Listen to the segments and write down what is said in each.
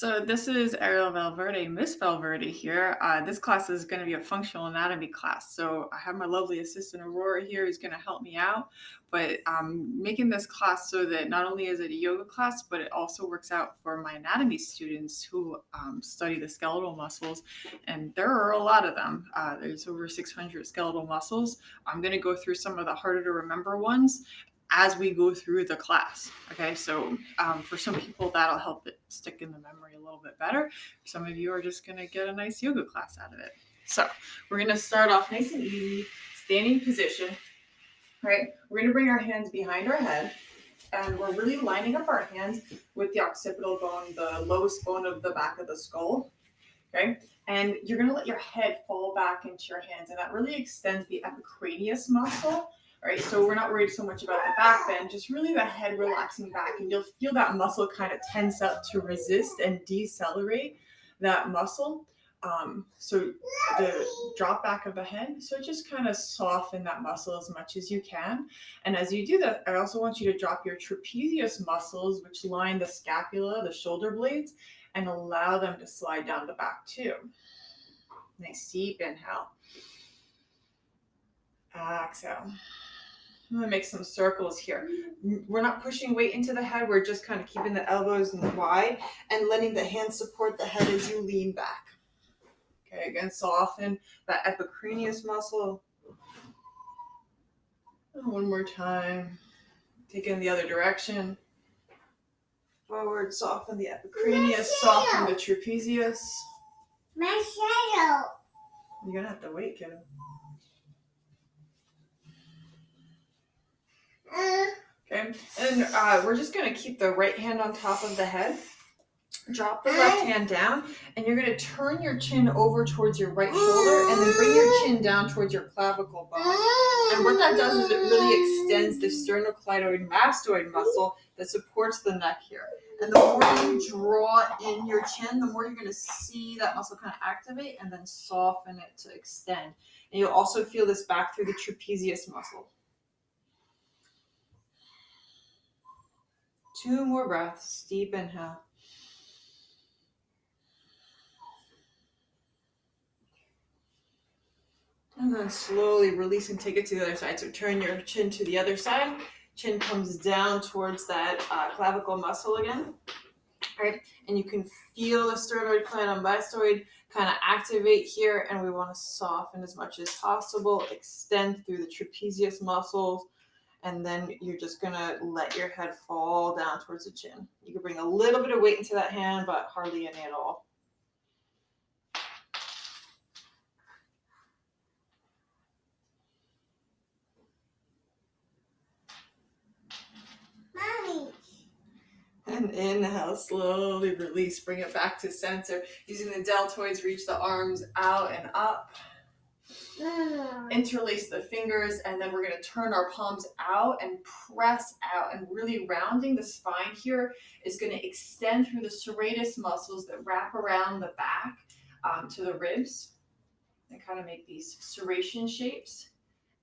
So this is Ariel Valverde, Miss Valverde here. This class is going to be a functional anatomy class. So I have my lovely assistant Aurora here who's going to help me out. But I'm making this class so that not only is it a yoga class, but it also works out for my anatomy students who study the skeletal muscles. And there are a lot of them. There's over 600 skeletal muscles. I'm going to go through some of the harder to remember ones as we go through the class. Okay, so for some people that'll help it stick in the memory a little bit better. Some of you are just gonna get a nice yoga class out of it. So we're gonna start off nice and easy, standing position, right? We're gonna bring our hands behind our head and we're really lining up our hands with the occipital bone, the lowest bone of the back of the skull, okay? And you're gonna let your head fall back into your hands, and that really extends the epicranius muscle. Right, so we're not worried so much about the back bend, just really the head relaxing back, and you'll feel that muscle kind of tense up to resist and decelerate that muscle. So the drop back of the head, so just kind of soften that muscle as much as you can. And as you do that, I also want you to drop your trapezius muscles, which line the scapula, the shoulder blades, and allow them to slide down the back too. Nice deep inhale. Exhale. I'm going to make some circles here. We're not pushing weight into the head. We're just kind of keeping the elbows wide and letting the hands support the head as you lean back. Okay, again, soften that epicranius muscle. And one more time. Take it in the other direction. Forward, soften the epicranius, soften the trapezius. My shadow. You're going to have to wait, kiddo. Okay, and we're just going to keep the right hand on top of the head. Drop the left hand down, and you're going to turn your chin over towards your right shoulder, and then bring your chin down towards your clavicle bone. And what that does is it really extends the sternocleidoid mastoid muscle that supports the neck here. And the more you draw in your chin, the more you're going to see that muscle kind of activate and then soften it to extend. And you'll also feel this back through the trapezius muscle. 2 more breaths, deep inhale. And then slowly release and take it to the other side. So turn your chin to the other side. Chin comes down towards that clavicle muscle again. All right, and you can feel the sternocleidomastoid kind of activate here, and we want to soften as much as possible, extend through the trapezius muscles, and then you're just going to let your head fall down towards the chin. You can bring a little bit of weight into that hand, but hardly any at all. Mommy. And inhale, slowly release, bring it back to center. Using the deltoids, reach the arms out and up. Interlace the fingers, and then we're going to turn our palms out and press out, and really rounding the spine here is going to extend through the serratus muscles that wrap around the back to the ribs and kind of make these serration shapes.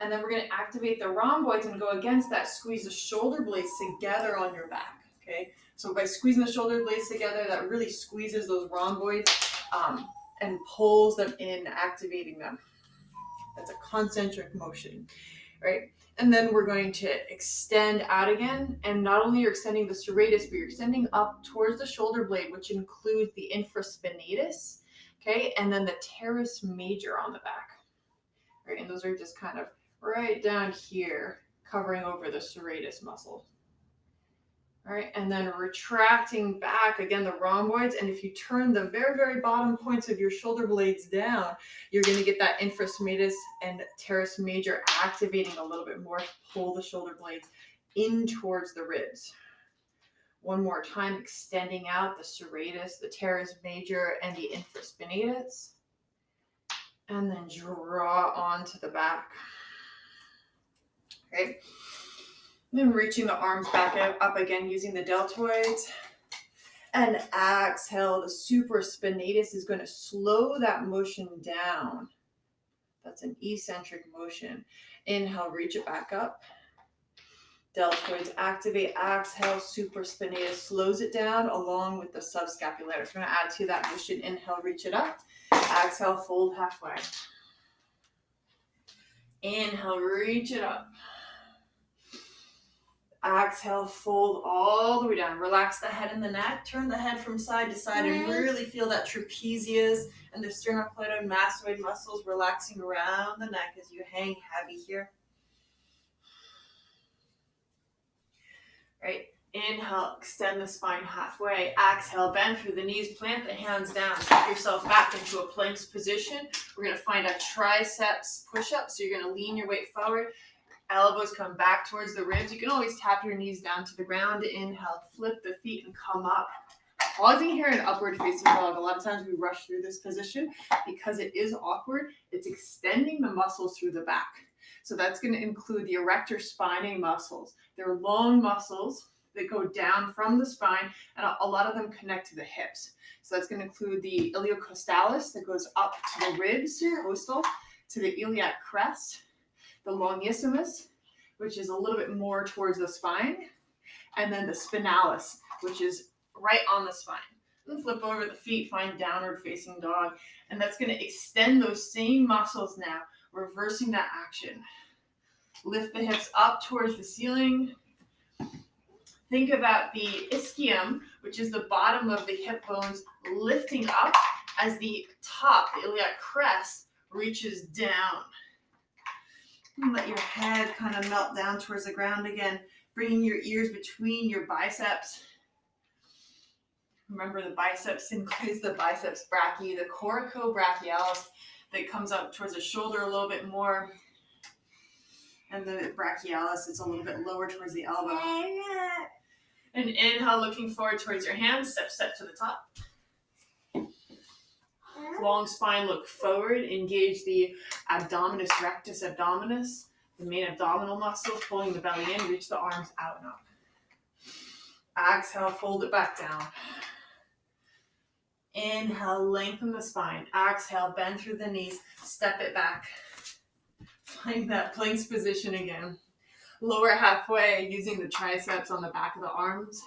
And then we're going to activate the rhomboids and go against that. Squeeze the shoulder blades together on your back. Okay, so by squeezing the shoulder blades together, that really squeezes those rhomboids and pulls them in, activating them. That's a concentric motion, right? And then we're going to extend out again. And not only you're extending the serratus, but you're extending up towards the shoulder blade, which includes the infraspinatus, okay? And then the teres major on the back, right? And those are just kind of right down here, covering over the serratus muscle. All right, and then retracting back, again, the rhomboids. And if you turn the very, very bottom points of your shoulder blades down, you're going to get that infraspinatus and teres major activating a little bit more to pull the shoulder blades in towards the ribs. One more time, extending out the serratus, the teres major, and the infraspinatus. And then draw onto the back. Okay. Then reaching the arms back up again using the deltoids. And exhale, the supraspinatus is going to slow that motion down. That's an eccentric motion. Inhale, reach it back up. Deltoids activate. Exhale, supraspinatus slows it down along with the subscapularis. We're going to add to that motion. Inhale, reach it up. Exhale, fold halfway. Inhale, reach it up. Exhale, fold all the way down. Relax the head and the neck. Turn the head from side to side and really feel that trapezius and the sternocleidomastoid mastoid muscles relaxing around the neck as you hang heavy here. Right. Inhale, extend the spine halfway. Exhale, bend through the knees, plant the hands down. Step yourself back into a plank position. We're going to find a triceps push-up. So you're going to lean your weight forward. Elbows come back towards the ribs. You can always tap your knees down to the ground. Inhale, flip the feet and come up. Pausing here in upward facing dog. A lot of times we rush through this position because it is awkward. It's extending the muscles through the back. So that's going to include the erector spinae muscles. They're long muscles that go down from the spine, and a lot of them connect to the hips. So that's going to include the iliocostalis that goes up to the ribs, coastal, to the iliac crest, the longissimus, which is a little bit more towards the spine, and then the spinalis, which is right on the spine. And flip over the feet, find downward facing dog, and that's going to extend those same muscles now, reversing that action. Lift the hips up towards the ceiling. Think about the ischium, which is the bottom of the hip bones, lifting up as the top, the iliac crest, reaches down. And let your head kind of melt down towards the ground again, bringing your ears between your biceps. Remember, the biceps includes the biceps brachii, the coracobrachialis that comes up towards the shoulder a little bit more, and the brachialis is a little bit lower towards the elbow. And inhale, looking forward towards your hands. Step to the top. Long spine, look forward. Engage the abdominis rectus abdominis, the main abdominal muscles, pulling the belly in. Reach the arms out and up. Exhale, fold it back down. Inhale, lengthen the spine. Exhale, bend through the knees. Step it back. Find that plank position again. Lower halfway, using the triceps on the back of the arms.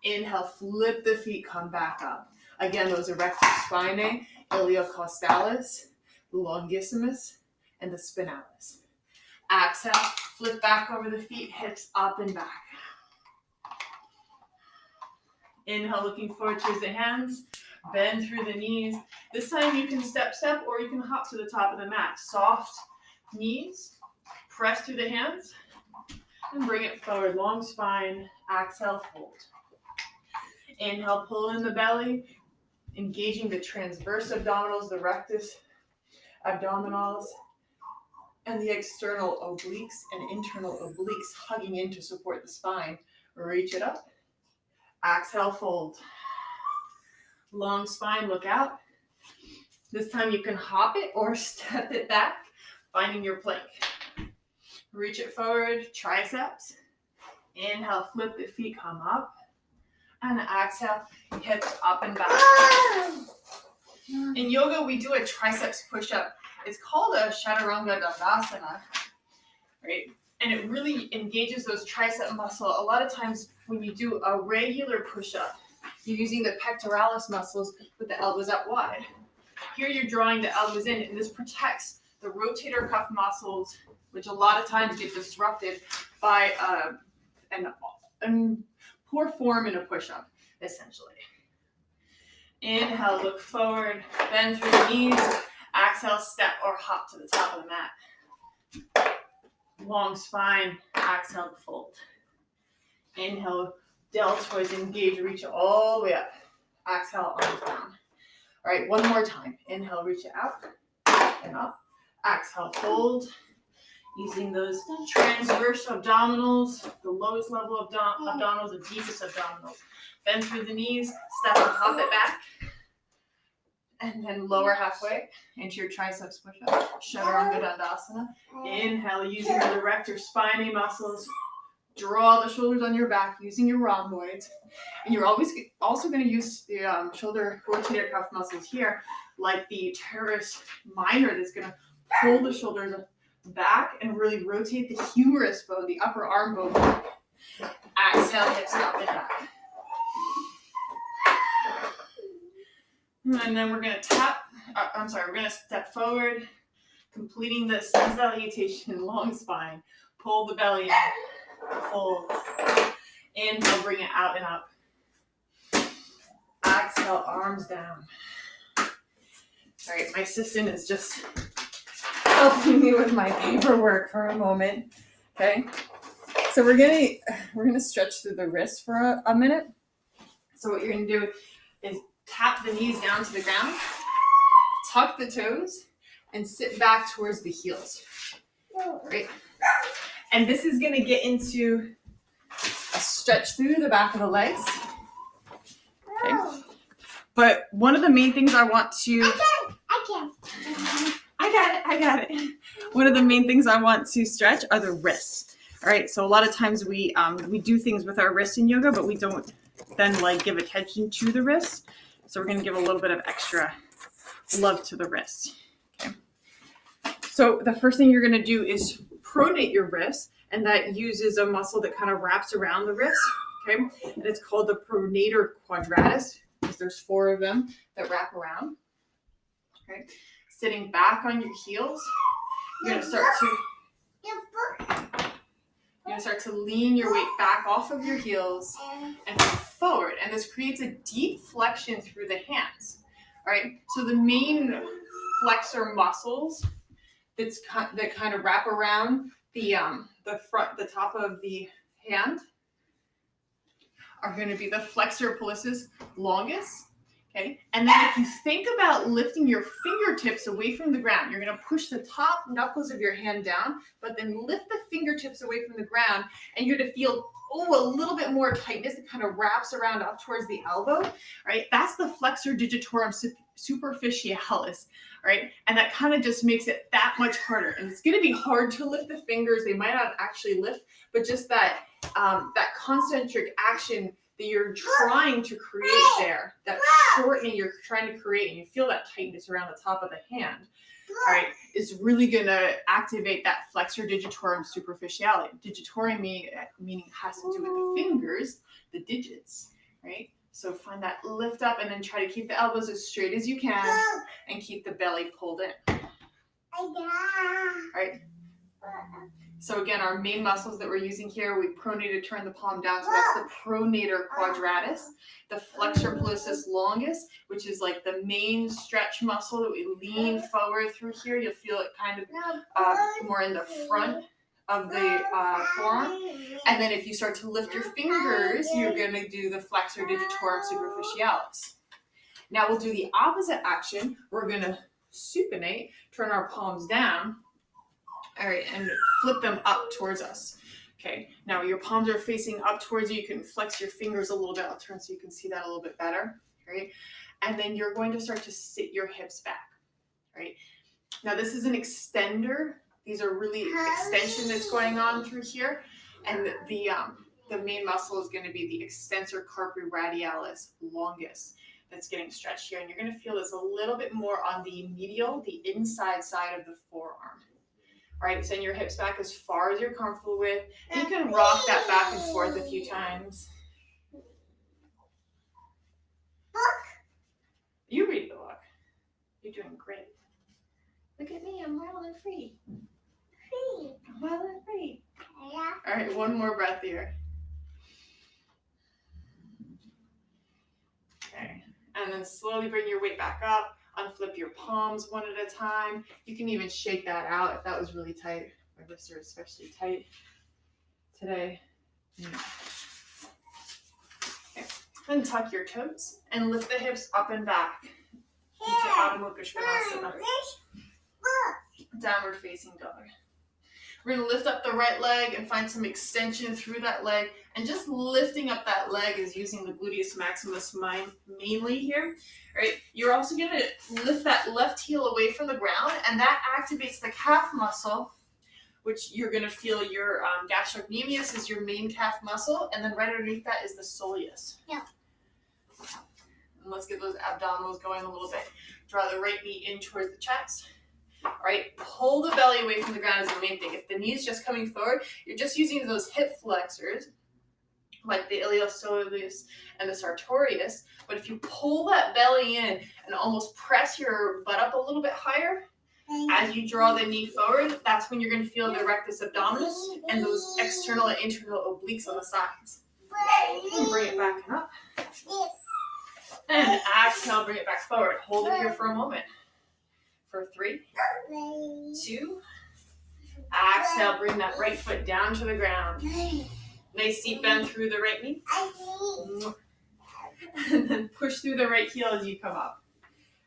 Inhale, flip the feet, come back up. Again, those erector spinae, iliocostalis, longissimus, and the spinalis. Exhale, flip back over the feet, hips up and back. Inhale, looking forward towards the hands. Bend through the knees. This time you can step, or you can hop to the top of the mat. Soft knees, press through the hands, and bring it forward. Long spine, exhale, fold. Inhale, pull in the belly, engaging the transverse abdominals, the rectus abdominalis, and the external obliques and internal obliques hugging in to support the spine. Reach it up. Exhale, fold. Long spine, look out. This time you can hop it or step it back, finding your plank. Reach it forward, triceps. Inhale, flip the feet, come up. And exhale, hips up and back. In yoga, we do a triceps push-up. It's called a chaturanga dandasana, right? And it really engages those tricep muscle. A lot of times when you do a regular push-up, you're using the pectoralis muscles with the elbows out wide. Here you're drawing the elbows in, and this protects the rotator cuff muscles, which a lot of times get disrupted by an poor form in a push-up, essentially. Inhale, look forward, bend through the knees. Exhale, step or hop to the top of the mat. Long spine, exhale, fold. Inhale, deltoids engage, reach it all the way up. Exhale, arms down. All right, one more time. Inhale, reach it out and up. Exhale, fold. Using those transverse abdominals, the lowest level of abdominals, the deepest abdominals. Bend through the knees, step and hop it back. And then lower halfway into your triceps push-up, chaturanga dandasana. Inhale, using the erector spinae muscles. Draw the shoulders on your back using your rhomboids. And you're always also going to use the shoulder rotator cuff muscles here, like the teres minor, that's going to pull the shoulders back and really rotate the humerus bone, the upper arm bone, Exhale, hips up and back. And then we're going to we're going to step forward, completing the sun salutation, long spine. Pull the belly in, fold. Inhale, bring it out and up. Exhale, arms down. All right, my assistant is just helping me with my paperwork for a moment. Okay, so we're gonna stretch through the wrist for a minute. So what you're gonna do is tap the knees down to the ground, tuck the toes, and sit back towards the heels. Right, and this is gonna get into a stretch through the back of the legs. Okay. But one of the main things I want to... I got it. One of the main things I want to stretch are the wrists. All right, so a lot of times we do things with our wrists in yoga, but we don't then give attention to the wrists. So we're going to give a little bit of extra love to the wrists. Okay. So the first thing you're going to do is pronate your wrists, and that uses a muscle that kind of wraps around the wrist. Okay, and it's called the pronator quadratus, because there's 4 of them that wrap around. Okay, sitting back on your heels, you're gonna start to lean your weight back off of your heels and move forward, and this creates a deep flexion through the hands. All right, so the main flexor muscles that kind of wrap around the top of the hand are going to be the flexor pollicis longus. Okay, and then if you think about lifting your fingertips away from the ground, you're going to push the top knuckles of your hand down, but then lift the fingertips away from the ground, and you're going to feel a little bit more tightness that kind of wraps around up towards the elbow. Right, that's the flexor digitorum superficialis. Right, and that kind of just makes it that much harder, and it's going to be hard to lift the fingers. They might not actually lift, but just that concentric action that you're trying to create there, that shortening you're trying to create, and you feel that tightness around the top of the hand, all right, is really going to activate that flexor digitorum superficialis. Digitorum meaning it has to do with the fingers, the digits, right? So find that lift up, and then try to keep the elbows as straight as you can, and keep the belly pulled in. All right. So again, our main muscles that we're using here, we pronate to turn the palm down. So that's the pronator quadratus, the flexor pollicis longus, which is like the main stretch muscle that we lean forward through here. You'll feel it kind of more in the front of the forearm. And then if you start to lift your fingers, you're going to do the flexor digitorum superficialis. Now we'll do the opposite action. We're going to supinate, turn our palms down. All right, and flip them up towards us. Okay, now your palms are facing up towards you. You can flex your fingers a little bit. I'll turn so you can see that a little bit better. Right, and then you're going to start to sit your hips back. Right, now this is an extender. These are really extension that's going on through here, and the main muscle is going to be the extensor carpi radialis longus that's getting stretched here, and you're going to feel this a little bit more on the medial, the inside side of the forearm. All right, send your hips back as far as you're comfortable with. And you can rock that back and forth a few times. Book. You read the book. You're doing great. Look at me, I'm wild and free. Free. I'm wild and free. Yeah. All right, one more breath here. Okay, and then slowly bring your weight back up. Unflip your palms one at a time. You can even shake that out if that was really tight. My wrists are especially tight today. Okay. Then tuck your toes and lift the hips up and back into Adho Mukha Svanasana. Downward facing dog. We're going to lift up the right leg and find some extension through that leg. And just lifting up that leg is using the gluteus maximus mainly here. Right? You're also going to lift that left heel away from the ground, and that activates the calf muscle, which you're going to feel your gastrocnemius is your main calf muscle, and then right underneath that is the soleus. Yeah. And let's get those abdominals going a little bit. Draw the right knee in towards the chest. All right, pull the belly away from the ground is the main thing. If the knee's just coming forward, you're just using those hip flexors like the iliopsoas and the sartorius. But if you pull that belly in and almost press your butt up a little bit higher, as you draw the knee forward, that's when you're going to feel the rectus abdominis and those external and internal obliques on the sides. And bring it back up. And exhale, bring it back forward. Hold it here for a moment. For 3, 2. Exhale, bring that right foot down to the ground. Nice deep bend through the right knee. And then push through the right heel as you come up.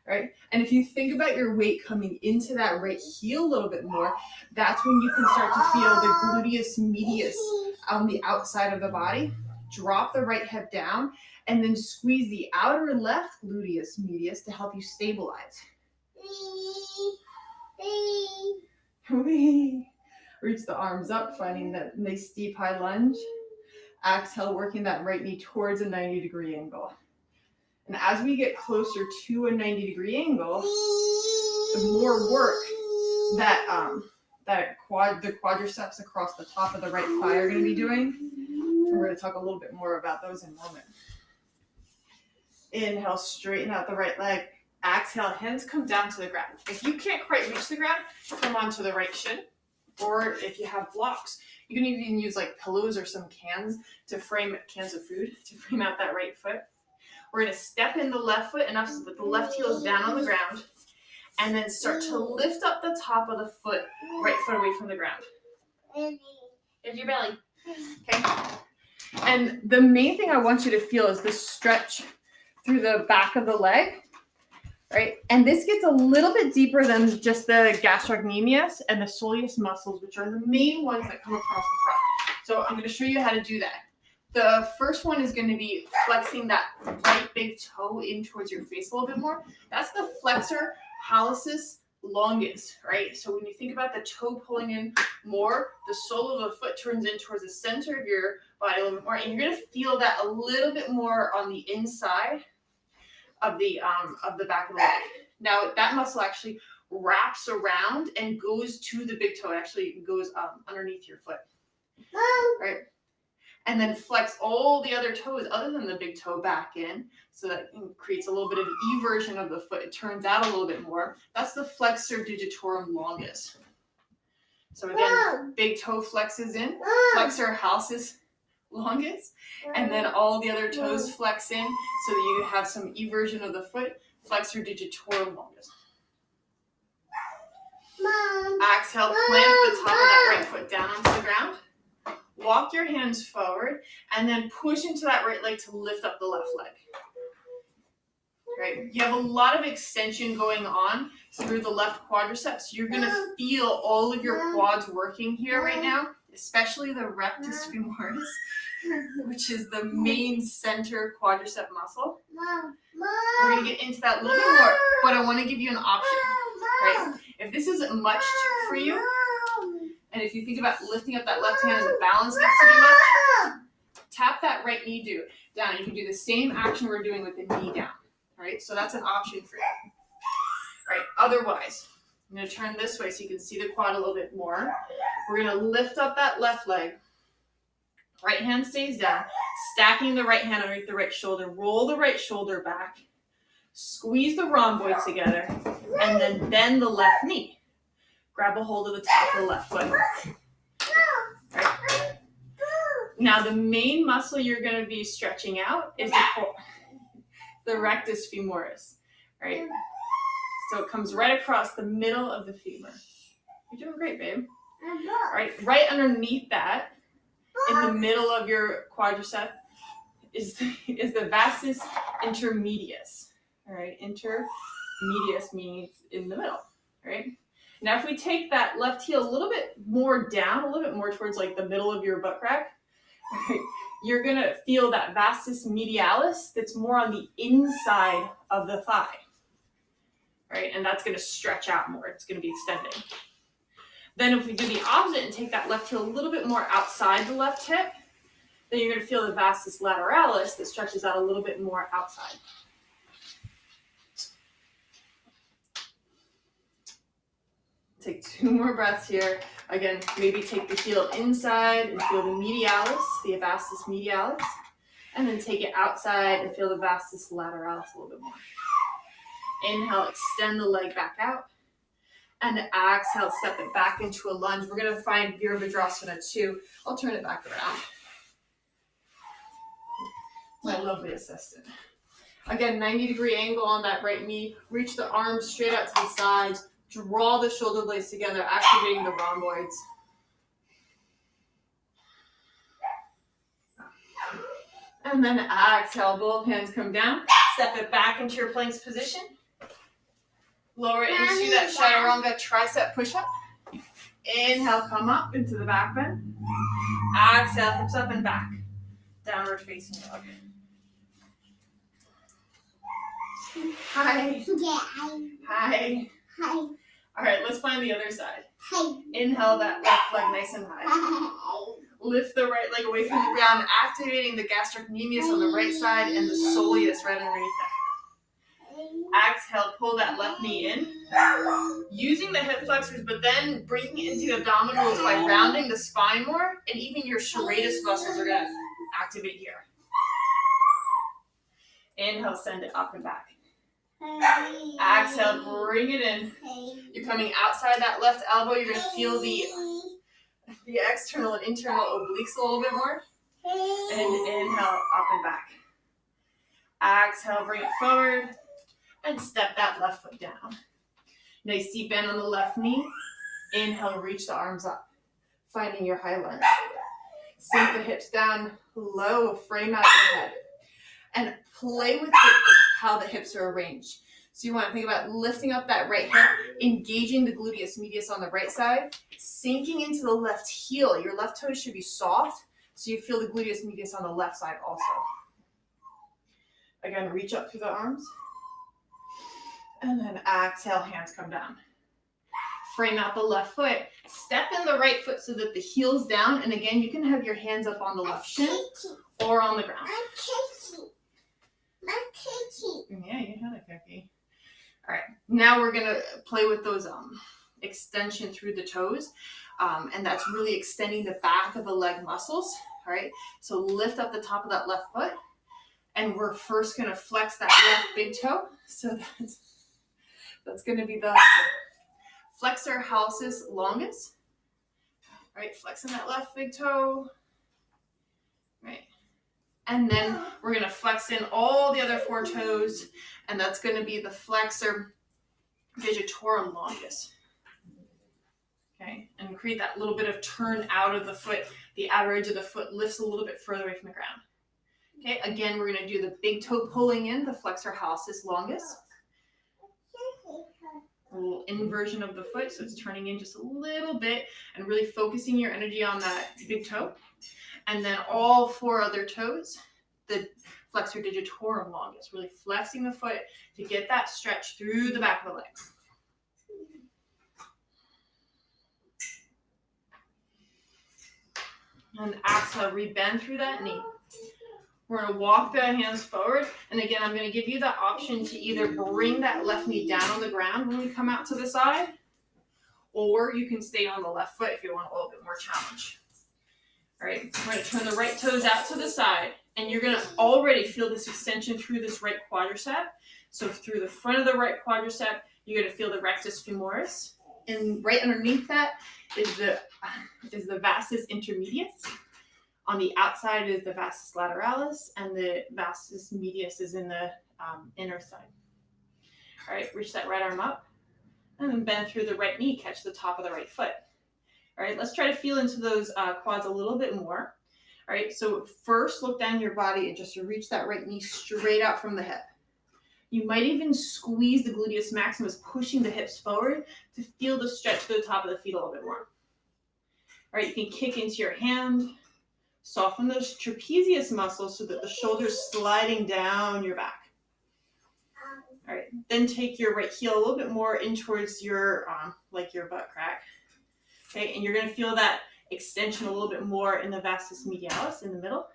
Right? And if you think about your weight coming into that right heel a little bit more, that's when you can start to feel the gluteus medius on the outside of the body. Drop the right hip down and then squeeze the outer left gluteus medius to help you stabilize. Reach the arms up, finding that nice deep high lunge. Exhale, working that right knee towards a 90-degree angle. And as we get closer to a 90-degree angle, the more work that the quadriceps across the top of the right thigh are going to be doing. And we're going to talk a little bit more about those in a moment. Inhale, straighten out the right leg. Exhale, hands come down to the ground. If you can't quite reach the ground, come onto the right shin. Or if you have blocks, you can even use like pillows or some cans of food to frame out that right foot. We're going to step in the left foot enough so that the left heel is down on the ground, and then start to lift up the top of the foot, right foot away from the ground. There's your belly. Okay. And the main thing I want you to feel is this stretch through the back of the leg, right? And this gets a little bit deeper than just the gastrocnemius and the soleus muscles, which are the main ones that come across the front. So I'm going to show you how to do that. The first one is going to be flexing that right big toe in towards your face a little bit more. That's the flexor hallucis longus, right? So when you think about the toe pulling in more, the sole of the foot turns in towards the center of your body a little bit more, and you're going to feel that a little bit more on the inside of the back of the leg. Now that muscle actually wraps around and goes to the big toe. It actually goes underneath your foot, right? And then flex all the other toes other than the big toe back in, so that it creates a little bit of eversion of the foot. It turns out a little bit more. That's the flexor digitorum longus. So again, big toe flexes in, flexor hallucis longus, and then all the other toes flex in so that you have some eversion of the foot, flexor digitorum longus. Exhale, plant the top of that right foot down onto the ground. Walk your hands forward and then push into that right leg to lift up the left leg. Right? You have a lot of extension going on through the left quadriceps. You're going to feel all of your quads working here right now, especially the rectus femoris, which is the main center quadricep muscle. We're going to get into that a little bit more, but I want to give you an option. Right? If this isn't much for you, and if you think about lifting up that left hand and the balance gets to be much, tap that right knee down. You can do the same action we're doing with the knee down. All right, so that's an option for you. All right, otherwise, I'm going to turn this way so you can see the quad a little bit more. We're going to lift up that left leg. Right hand stays down, stacking the right hand underneath the right shoulder. Roll the right shoulder back. Squeeze the rhomboids together, and then bend the left knee. Grab a hold of the top of the left foot. Right. Now, the main muscle you're going to be stretching out is the rectus femoris. Right? So it comes right across the middle of the femur. You're doing great, babe. Right underneath that, in the middle of your quadricep, is the vastus intermedius. All right, intermedius means in the middle. Right. Now, if we take that left heel a little bit more down, a little bit more towards like the middle of your butt crack, right, you're going to feel that vastus medialis that's more on the inside of the thigh, right? And that's going to stretch out more. It's going to be extending. Then if we do the opposite and take that left heel a little bit more outside the left hip, then you're going to feel the vastus lateralis that stretches out a little bit more outside. Take 2 more breaths here. Again, maybe take the heel inside and feel the medialis, the vastus medialis. And then take it outside and feel the vastus lateralis a little bit more. Inhale, extend the leg back out. And exhale, step it back into a lunge. We're going to find Virabhadrasana 2. I'll turn it back around. My lovely assistant. Again, 90-degree angle on that right knee. Reach the arms straight out to the sides. Draw the shoulder blades together, activating the rhomboids. And then exhale, both hands come down. Step it back into your plank position. Lower into that chaturanga tricep push-up. Inhale, come up into the back bend. Exhale, hips up and back. Downward facing dog. Hi. Hi. Hi. All right, let's find the other side. Hi. Inhale that left leg nice and high. Lift the right leg away from the ground, activating the gastrocnemius on the right side and the soleus right underneath that. Exhale, pull that left knee in. Using the hip flexors, but then bringing it into the abdominals by rounding the spine more, and even your serratus muscles are going to activate here. Inhale, send it up and back. Exhale, bring it in. You're coming outside that left elbow. You're going to feel the external and internal obliques a little bit more. And inhale, up and back. Exhale, bring it forward. And step that left foot down. Nice deep bend on the left knee. Inhale, reach the arms up. Finding your high lunge. Sink the hips down low, frame out your head. And play with how the hips are arranged. So you want to think about lifting up that right hip, engaging the gluteus medius on the right side, sinking into the left heel. Your left toes should be soft, so you feel the gluteus medius on the left side also. Again, reach up through the arms. And then exhale, hands come down. Frame out the left foot. Step in the right foot so that the heel's down. And again, you can have your hands up on the left shin or on the ground. Yeah, you had a cookie. All right, now we're going to play with those extension through the toes. And that's really extending the back of the leg muscles. All right, so lift up the top of that left foot. And we're first going to flex that left big toe. So that's going to be the flexor hallucis longus. All right, flexing that left big toe. Right. And then we're going to flex in all the other 4 toes. And that's going to be the flexor digitorum longus. Okay, and create that little bit of turn out of the foot. The outer edge of the foot lifts a little bit further away from the ground. Okay, again, we're going to do the big toe pulling in, the flexor hallucis longus. A little inversion of the foot, so it's turning in just a little bit and really focusing your energy on that big toe. And then all 4 other toes, the flexor digitorum longus, really flexing the foot to get that stretch through the back of the leg. And exhale, rebend through that knee. We're going to walk the hands forward. And again, I'm going to give you the option to either bring that left knee down on the ground when we come out to the side, or you can stay on the left foot if you want a little bit more challenge. All right, we're going to turn the right toes out to the side, and you're going to already feel this extension through this right quadricep. So through the front of the right quadricep, you're going to feel the rectus femoris. And right underneath that is the vastus intermedius. On the outside is the vastus lateralis, and the vastus medius is in the inner side. All right, reach that right arm up, and then bend through the right knee, catch the top of the right foot. All right, let's try to feel into those quads a little bit more. All right, so first look down your body and just reach that right knee straight out from the hip. You might even squeeze the gluteus maximus, pushing the hips forward to feel the stretch to the top of the feet a little bit more. All right, you can kick into your hand. Soften those trapezius muscles so that the shoulder's sliding down your back. All right, then take your right heel a little bit more in towards your, like your butt crack. Okay, and you're going to feel that extension a little bit more in the vastus medialis in the middle.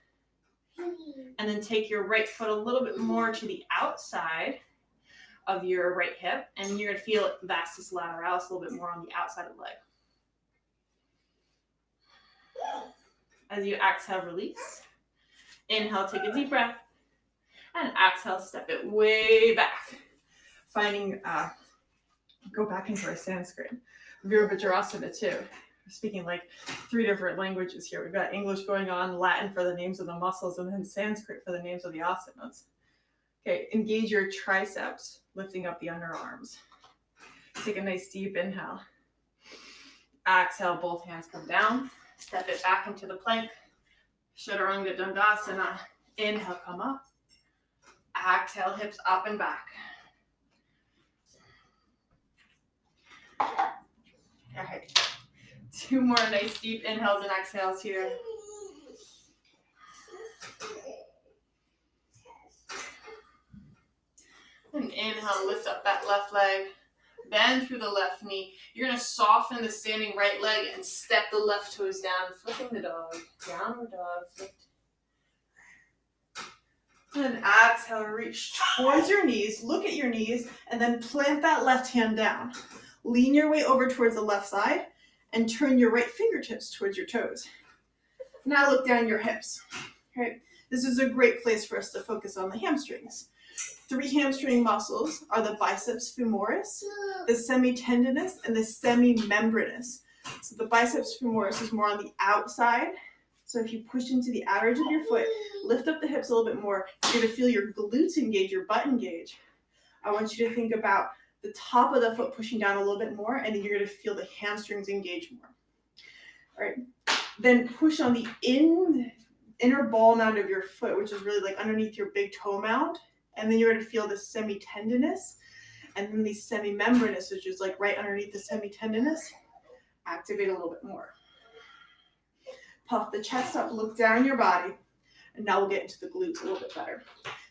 And then take your right foot a little bit more to the outside of your right hip, and you're going to feel vastus lateralis a little bit more on the outside of the leg. As you exhale, release. Inhale, take a deep breath. And exhale, step it way back. Finding, go back into our Sanskrit. Virabhadrasana too. We're speaking like 3 different languages here. We've got English going on, Latin for the names of the muscles, and then Sanskrit for the names of the asanas. Okay, engage your triceps, lifting up the underarms. Take a nice deep inhale. Exhale, both hands come down. Step it back into the plank. Chaturanga Dandasana. Inhale, come up. Exhale, hips up and back. All right. 2 more nice deep inhales and exhales here. And inhale, lift up that left leg. Bend through the left knee. You're going to soften the standing right leg and step the left toes down, flipping the dog. Downward dog, flipped. And exhale, reach towards your knees. Look at your knees, and then plant that left hand down. Lean your way over towards the left side, and turn your right fingertips towards your toes. Now look down your hips. Right? This is a great place for us to focus on the hamstrings. 3 hamstring muscles are the biceps femoris, the semitendinous, and the semimembranous. So the biceps femoris is more on the outside. So if you push into the outer edge of your foot, lift up the hips a little bit more, you're going to feel your glutes engage, your butt engage. I want you to think about the top of the foot pushing down a little bit more, and then you're going to feel the hamstrings engage more. All right. Then push on the inner ball mound of your foot, which is really like underneath your big toe mound. And then you're going to feel the semitendinous, and then the semimembranous, which is like right underneath the semitendinous. Activate a little bit more. Puff the chest up, look down your body, and now we'll get into the glutes a little bit better.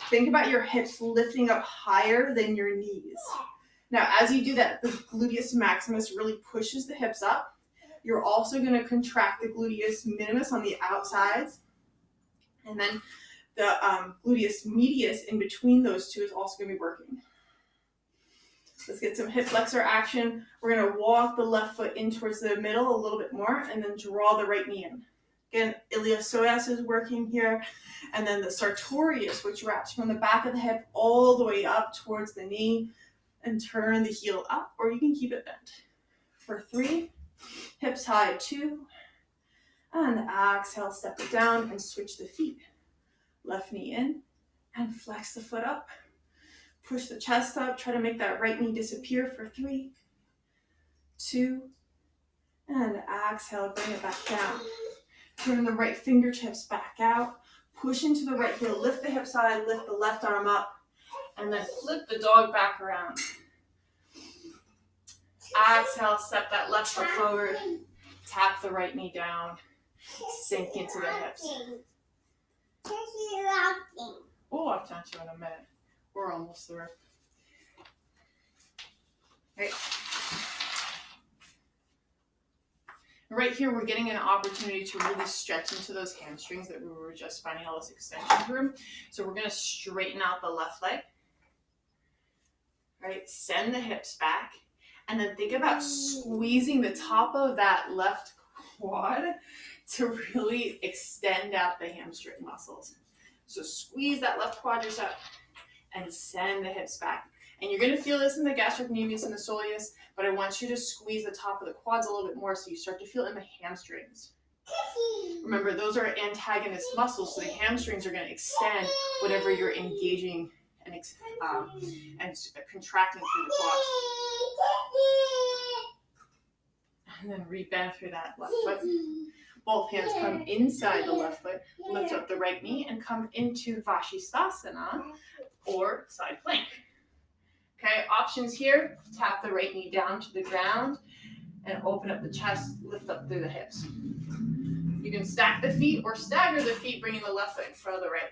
Think about your hips lifting up higher than your knees. Now, as you do that, the gluteus maximus really pushes the hips up. You're also going to contract the gluteus minimus on the outsides, and then the gluteus medius in between those two is also going to be working. Let's get some hip flexor action. We're going to walk the left foot in towards the middle a little bit more, and then draw the right knee in. Again, iliopsoas is working here, and then the sartorius, which wraps from the back of the hip all the way up towards the knee, and turn the heel up, or you can keep it bent. For 3, hips high, 2, and exhale, step it down and switch the feet. Left knee in, and flex the foot up. Push the chest up, try to make that right knee disappear for 3, 2, and exhale, bring it back down. Turn the right fingertips back out, push into the right heel, lift the hip side, lift the left arm up, and then flip the dog back around. Exhale, step that left foot forward, tap the right knee down, sink into the hips. Oh, I'll touch you in a minute. We're almost there. Right. Right here, we're getting an opportunity to really stretch into those hamstrings that we were just finding all this extension through. So we're going to straighten out the left leg. Right, send the hips back, and then think about squeezing the top of that left quad to really extend out the hamstring muscles. So squeeze that left quadricep and send the hips back. And you're going to feel this in the gastrocnemius and the soleus, but I want you to squeeze the top of the quads a little bit more so you start to feel it in the hamstrings. Remember, those are antagonist muscles, so the hamstrings are going to extend whatever you're engaging and contracting through the quads. And then rebend through that left foot. Both hands come inside the left foot, lift up the right knee, and come into Vashisthasana, or side plank. Okay, options here, tap the right knee down to the ground, and open up the chest, lift up through the hips. You can stack the feet or stagger the feet, bringing the left foot in front of the right.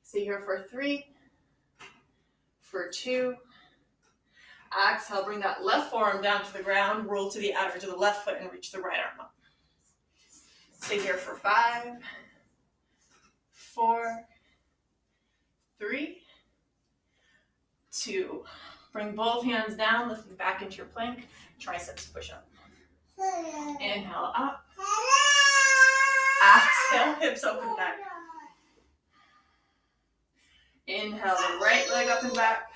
Stay here for 3, for 2. Exhale, bring that left forearm down to the ground, roll to the outer edge of the left foot, and reach the right arm up. Stay here for 5, 4, 3, 2. Bring both hands down, lifting back into your plank. Triceps push up. Inhale up. Exhale, hips up and back. Inhale, the right leg up and back.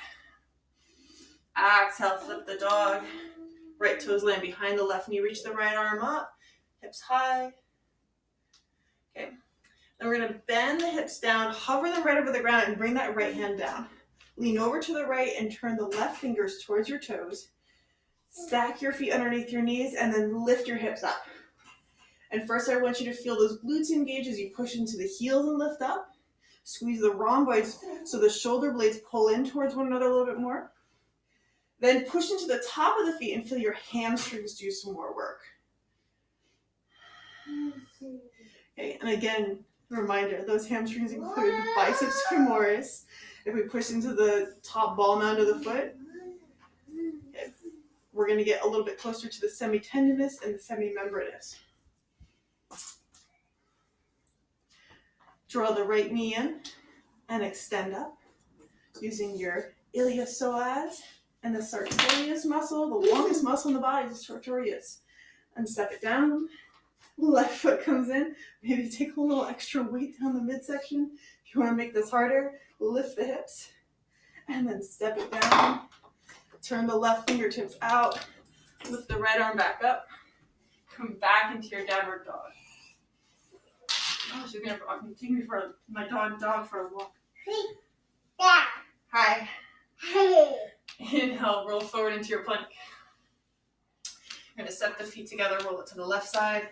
Exhale, flip the dog. Right toes land behind the left knee. Reach the right arm up. Hips high. Okay. Then we're going to bend the hips down, hover them right over the ground, and bring that right hand down. Lean over to the right and turn the left fingers towards your toes. Stack your feet underneath your knees and then lift your hips up. And first I want you to feel those glutes engage as you push into the heels and lift up. Squeeze the rhomboids so the shoulder blades pull in towards one another a little bit more. Then push into the top of the feet and feel your hamstrings do some more work. Okay, and again, reminder, those hamstrings include the biceps femoris. If we push into the top ball mound of the foot, okay, we're going to get a little bit closer to the semitendinous and the semimembranous. Draw the right knee in and extend up using your iliopsoas and the sartorius muscle. The longest muscle in the body is the sartorius. And step it down. Left foot comes in. Maybe take a little extra weight down the midsection. If you want to make this harder, lift the hips and then step it down. Turn the left fingertips out. Lift the right arm back up. Come back into your downward dog. Oh, she's gonna take me for my dog for a walk. Hi. Inhale, roll forward into your plank. You're gonna step the feet together, roll it to the left side.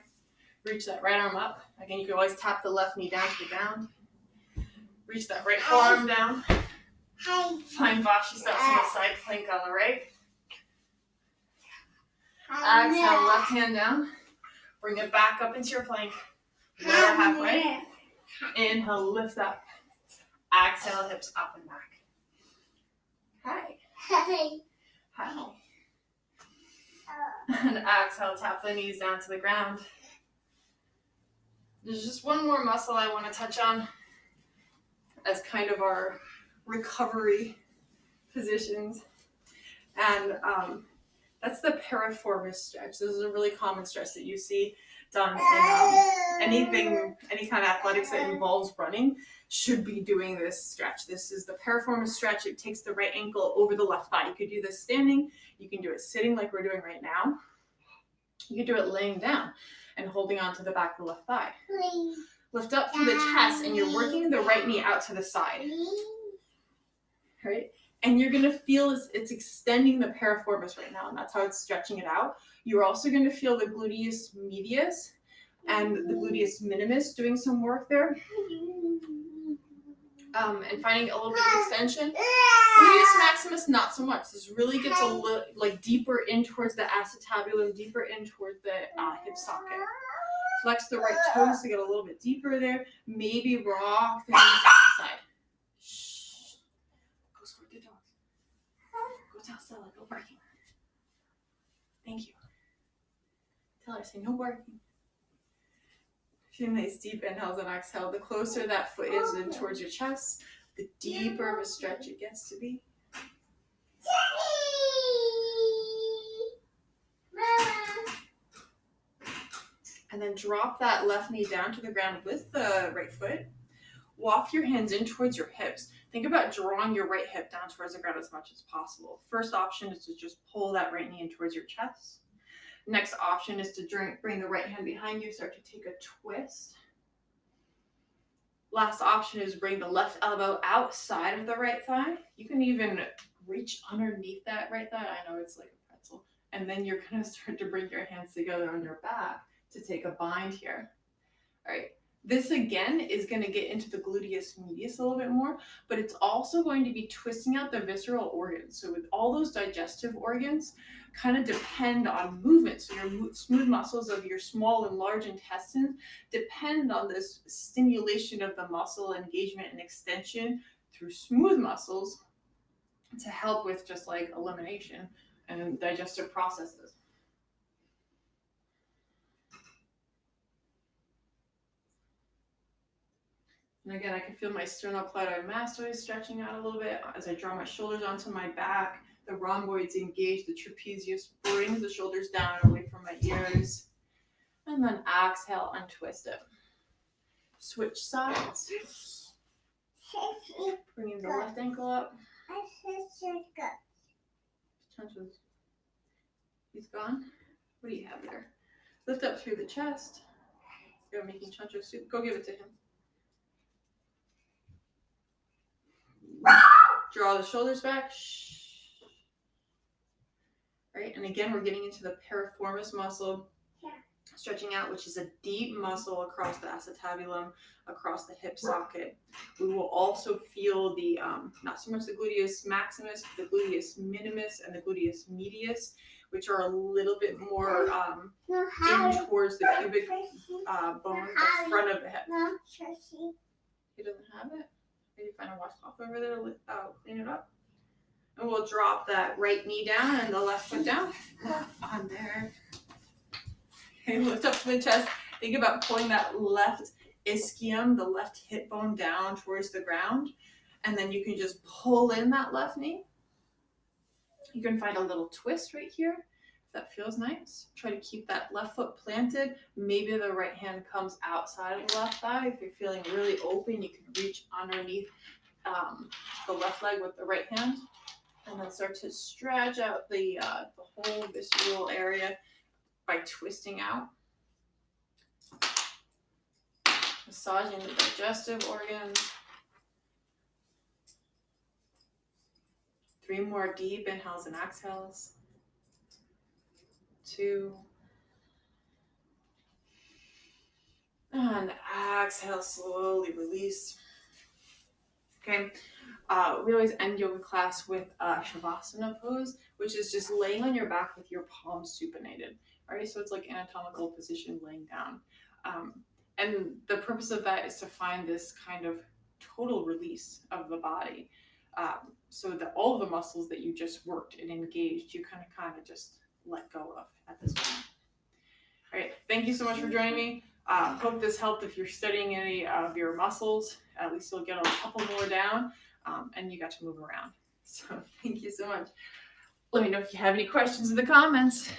Reach that right arm up. Again, you can always tap the left knee down to the ground. Reach that right forearm down. Find Vashisthasana on the side plank on the right. Exhale, left hand down. Bring it back up into your plank. Lower halfway. Inhale, lift up. Exhale, hips up and back. Hi. Hi. And exhale, tap the knees down to the ground. There's just one more muscle I want to touch on as kind of our recovery positions. And that's the piriformis stretch. This is a really common stretch that you see done in any kind of athletics that involves running should be doing this stretch. This is the piriformis stretch. It takes the right ankle over the left thigh. You could do this standing. You can do it sitting like we're doing right now. You can do it laying down and holding on to the back of the left thigh. Lift up through the chest and you're working the right knee out to the side. Right? And you're going to feel it's extending the piriformis right now, and that's how it's stretching it out. You're also going to feel the gluteus medius and the gluteus minimus doing some work there. And finding a little bit of extension. Gluteus maximus, not so much. This really gets a little deeper in towards the acetabulum, deeper in towards the hip socket. Flex the right toes to get a little bit deeper there. Maybe rock the knees to the side. Shh. Go squirt the dogs. Go tell Stella, no barking. Thank you. Tell her, say no barking. Few nice deep inhales and exhale. The closer that foot is in towards your chest, the deeper of a stretch it gets to be. And then drop that left knee down to the ground with the right foot. Walk your hands in towards your hips. Think about drawing your right hip down towards the ground as much as possible. First option is to just pull that right knee in towards your chest. Next option is to bring the right hand behind you, start to take a twist. Last option is bring the left elbow outside of the right thigh. You can even reach underneath that right thigh. I know it's like a pretzel. And then you're going to start to bring your hands together on your back to take a bind here. All right. This again is going to get into the gluteus medius a little bit more, but it's also going to be twisting out the visceral organs. So with all those digestive organs kind of depend on movement. So your smooth muscles of your small and large intestines depend on this stimulation of the muscle engagement and extension through smooth muscles to help with just like elimination and digestive processes. And again, I can feel my sternocleidomastoid stretching out a little bit as I draw my shoulders onto my back. The rhomboids engage, the trapezius brings the shoulders down and away from my ears. And then exhale, untwist it. Switch sides. Bringing the left ankle up. Chancho's, he's gone. What do you have there? Lift up through the chest. You're making chancho soup. Go give it to him. Draw the shoulders back. Shh. Right, and again, we're getting into the piriformis muscle, stretching out, which is a deep muscle across the acetabulum, across the hip socket. We will also feel the, not so much the gluteus maximus, but the gluteus minimus and the gluteus medius, which are a little bit more in towards the pubic bone, the front of the hip. He doesn't have it? Maybe find a washcloth over there to clean it up. And we'll drop that right knee down and the left foot down. On there. Okay, lift up to the chest. Think about pulling that left ischium, the left hip bone down towards the ground. And then you can just pull in that left knee. You can find a little twist right here. If that feels nice. Try to keep that left foot planted. Maybe the right hand comes outside of the left thigh. If you're feeling really open, you can reach underneath the left leg with the right hand. And then start to stretch out the whole visceral area by twisting out. Massaging the digestive organs. 3 more deep inhales and exhales. 2. And exhale, slowly release. Okay. We always end yoga class with Shavasana pose, which is just laying on your back with your palms supinated. All right, so it's like anatomical position laying down. And the purpose of that is to find this kind of total release of the body. So that all of the muscles that you just worked and engaged, you kind of just let go of at this point. All right, thank you so much for joining me. Hope this helped if you're studying any of your muscles. At least you'll get a couple more down, and you got to move around. So thank you so much. Let me know if you have any questions in the comments.